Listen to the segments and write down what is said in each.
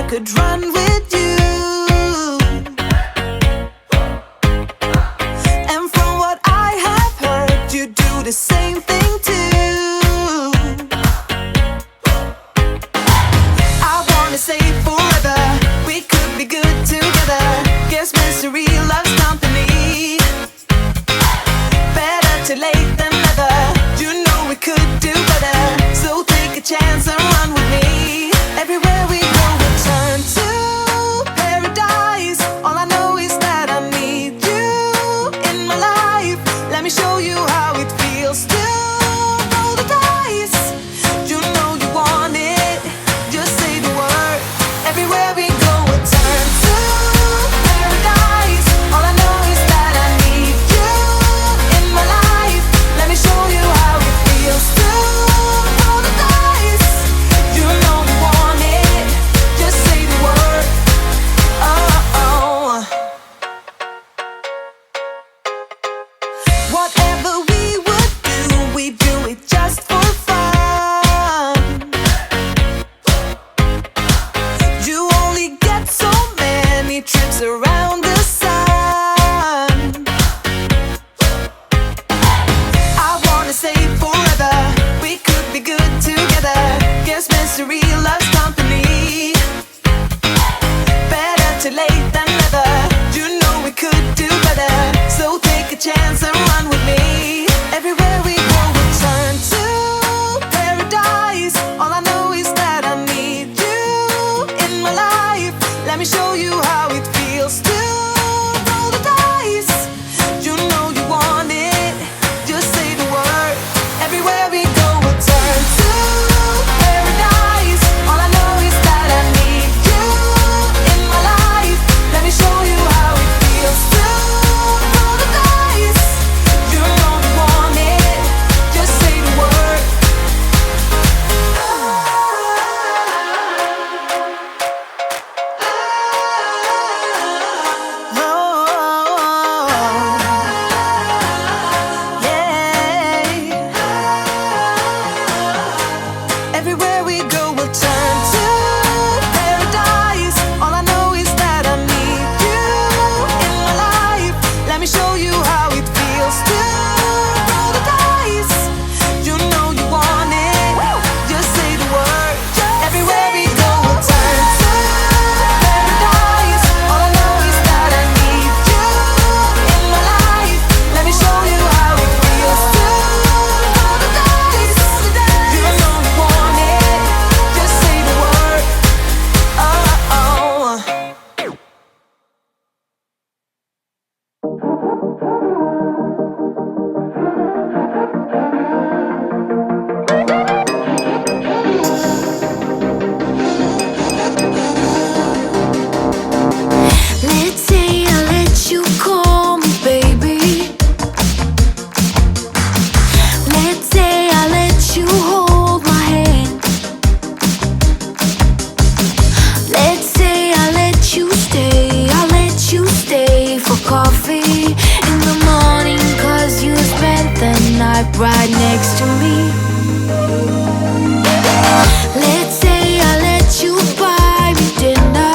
could run with you. And from what I have heard, you do the same thing too. I wanna say forever, we could be good together. Guess misery loves company. Better too late than never. You know we could do better. So take a chance and run with me. Everywhere we go we turn to paradise. All I know is that I need you in my life. Let me show you how it feels to roll the dice. You know you want it, just say the word. Everywhere we go we turn to paradise. All I know is that I need you in my life. Let me show you how it feels to roll the dice. You know you want it, just say the word. Oh, oh. Whatever we would do, we do it just for fun. You only get so many trips around the sun. I wanna say forever, we could be good together. Guess misery loves company. Better too late than never. You know we could do better. So take a chance and run with me. Everywhere we go we turn to paradise. All I know is that I need you in my life. Let me show you how it feels to roll the dice. You know you want it, just say the word. Everywhere we go we turn to paradise. All I know is that I need you in my life. Let me show you how it feels to roll the dice. You know you want it, just say the word. Everywhere we go we'll turn to paradise. All I know is that I need you in my life. Let me show you how it feels to roll the dice. You know you want it, just say the word. Everywhere we go we'll turn to paradise. All I know is that I need you in my life. Let me show you how it feels to roll the dice. You know you want it, just say the word. Oh, oh. Let's say I let you call me baby. Let's say I let you hold my hand. Let's say I let you stay for coffee in the morning. 'Cause you spent the night right next to me. Let's say I let you buy me dinner.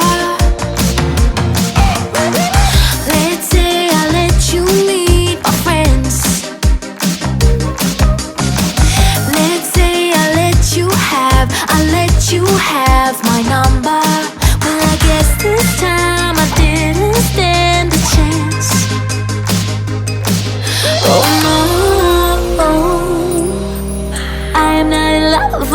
Let's say I let you meet my friends. Let's say I let you have my number. Well, I guess this time I didn't stand a chance. Oh no, I am not in love,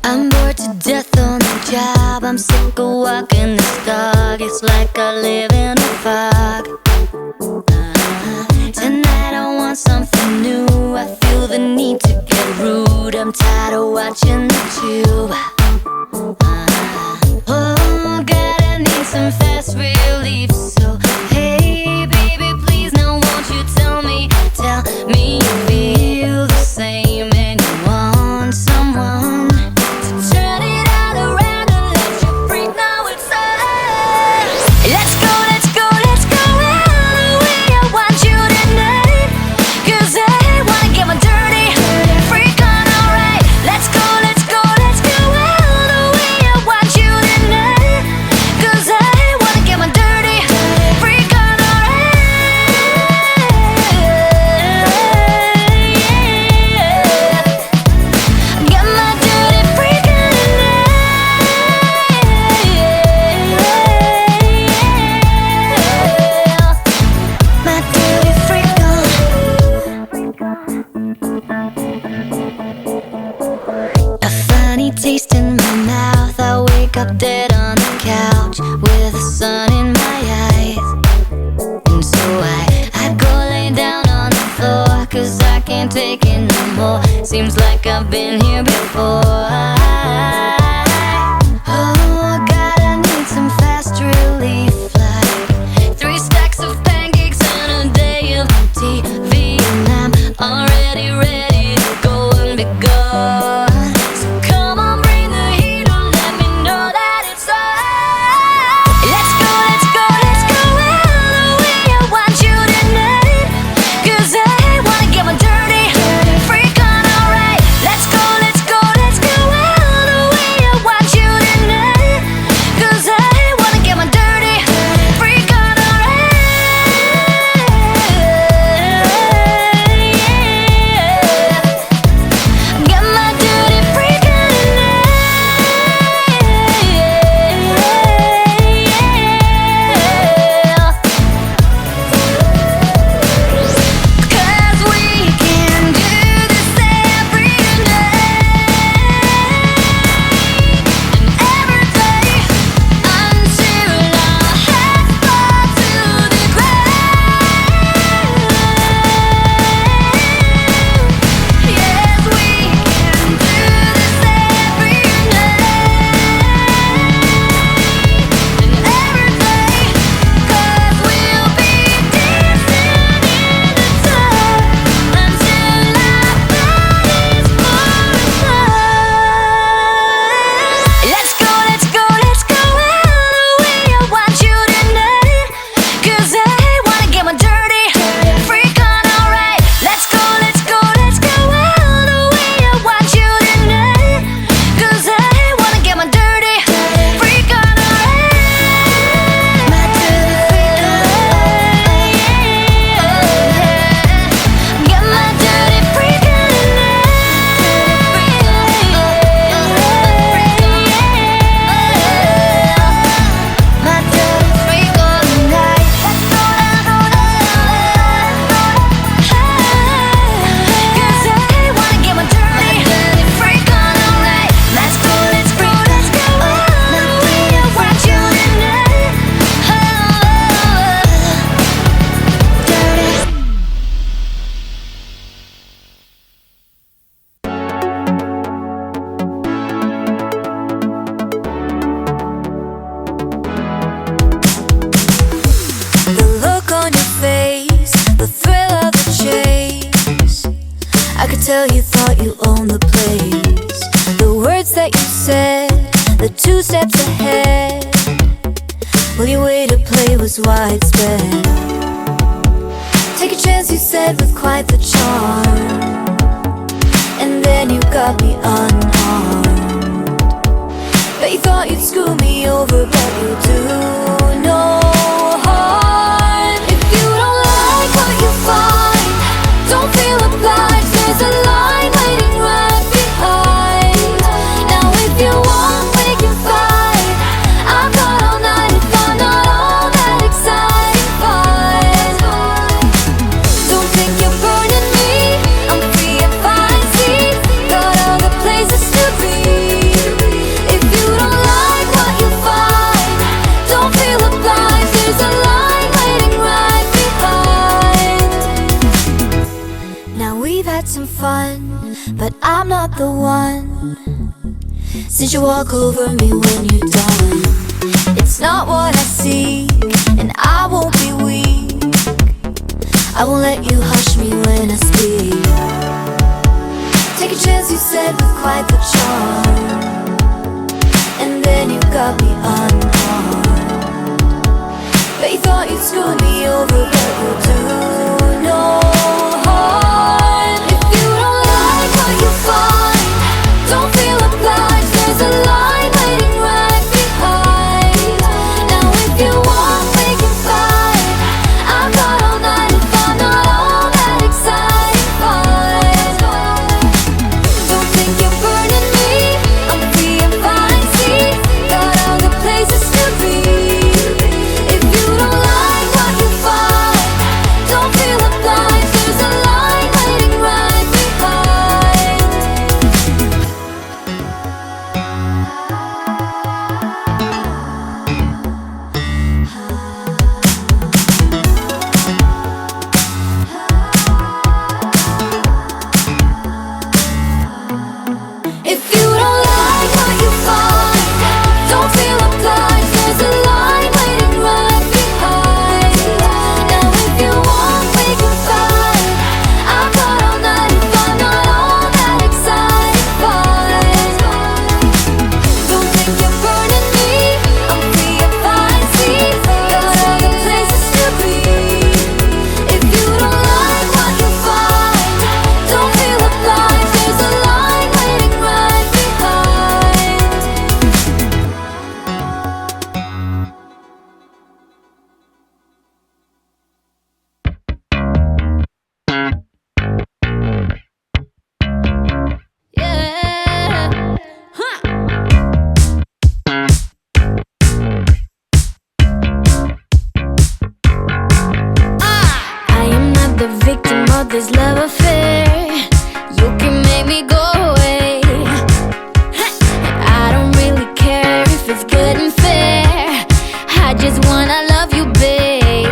I'm bored to death on the job. I'm sick of walking this dog. It's like I live in a fog. Tonight I want something new. I feel the need to get rude. I'm tired of watching the tube. Oh God, I need some fast relief. So hey baby, please now won't you tell me you feel the same and you want someone to turn it all around and let you freak. Now it's on. Let's go, let's go, let's go all the way. I want you tonight, 'cause I wanna get my dirty freak on, alright. Let's go, let's go, let's go all the way. I want you tonight, 'cause I wanna get my dirty freak on, alright. Get my dirty freak on tonight. My dirty freak on. A funny taste in my mouth. I wake up dead on the couch with the sun in my eyes. And so I go lay down on the floor, 'cause I can't take it no more. Seems like I've been here before. Oh God, I need some fast relief, like 3 stacks of pancakes and a day of TV. And I'm already ready to go and be gone. So come on, bring the heat on, let me know that it's on. Let's go, let's go, let's go all the way. I want you tonight, 'cause I wanna get my dirty freak on, alright. Let's go, let's go, let's go all the way. I want you tonight, 'cause I wanna get my dirty freak on, alright. Get my dirty freak on tonight. 'Cause we can do this every night and every day until our heads fall to the ground. Yes, we can do this every night and every day, 'cause we'll be dancing in the dark until our bodies fall apart. Let's go, let's go, let's go all the way. I want you tonight, 'cause I wanna get my dirty freak on, alright. Let's go, let's go, let's go all the way. I want you tonight, 'cause I wanna get my dirty freak on, alright. My dirty freak on. Get my dirty freak on tonight. My dirty freak on tonight. Let's go down, 'cause I wanna get my dirty freak on, alright. Let's go, let's go, let's go all the way. I want you tonight. Dirty. The look on your face, the thrill of the chase. I could tell you thought you owned the place. The words that you said, the 2 steps ahead. Well, your way to play was widespread. Take a chance, you said, with quite the charm. And then you got me unharmed. Bet you thought you'd screw me over, but you do no harm. If you don't like what you find, don't feel obliged. There's a line waiting right behind. Now if you want, we can fight. I've got all night if I'm not all that exciting. Fine. Don't think you're burning me. I'm free if I see. Got other places to be. some fun, but I'm not the one. Since you walk over me when you're done, it's not what I seek, and I won't be weak. I won't let you hush me when I speak. Take a chance, you said, with quite the charm, and then you got me unharmed. But you thought you'd screw me over, but you'll do no harm. If you don't like what you find, don't feel obliged. There's a line waiting right behind. Now if you want, we can fight. I've got all night if I'm not all that exciting. Fine. Don't think you're burning me, I'm being fine. See, got all the places to be. If you don't like what you find, don't feel obliged. There's a line waiting right behind. If you don't like what you find, don't feel obliged. There's a line waiting right behind. Now if you want, we can fight. I've got all night if I'm not all that exciting. Fine. Don't think you're burning me, I'm being fine. See, got all the places to be. If you don't like what you find, don't feel obliged. There's a line waiting right behind. Yeah. Huh. I am not the victim of this love affair. You can make me go away. I don't really care if it's good and fair. I just wanna love you, babe.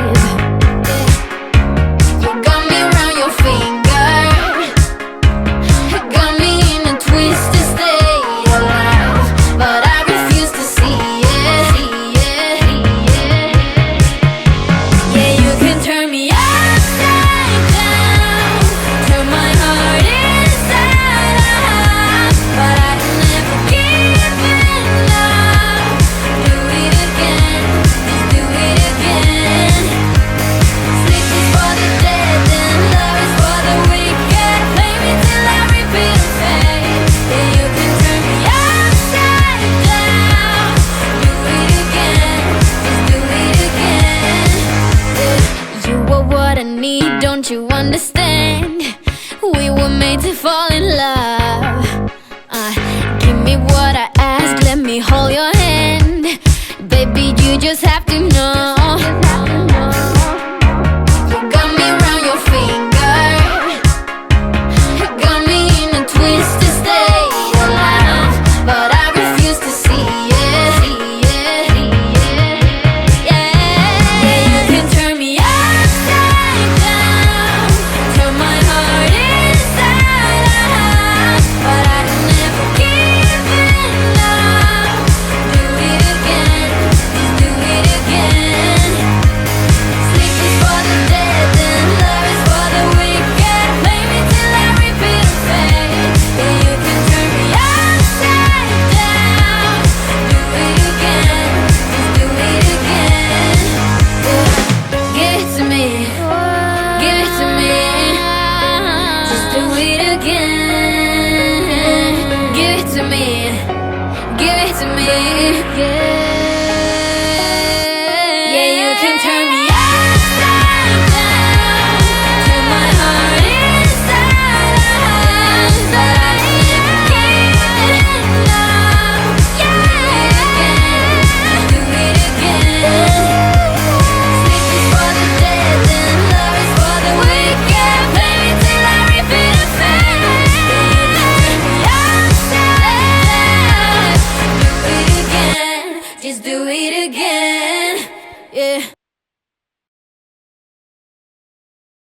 You got me around your finger, got me in a twisted state of love, but I refuse to see it. Yeah, you can turn me upside down, turn my heart inside out, but I can never give in up. Do it again, just do it again. Sleep is for the dead and love is for the wicked. Play me till I repeat the fade. Yeah, you can turn me upside down. Do it again, just do it again. You are what I need, don't you understand? We were made to fall in love.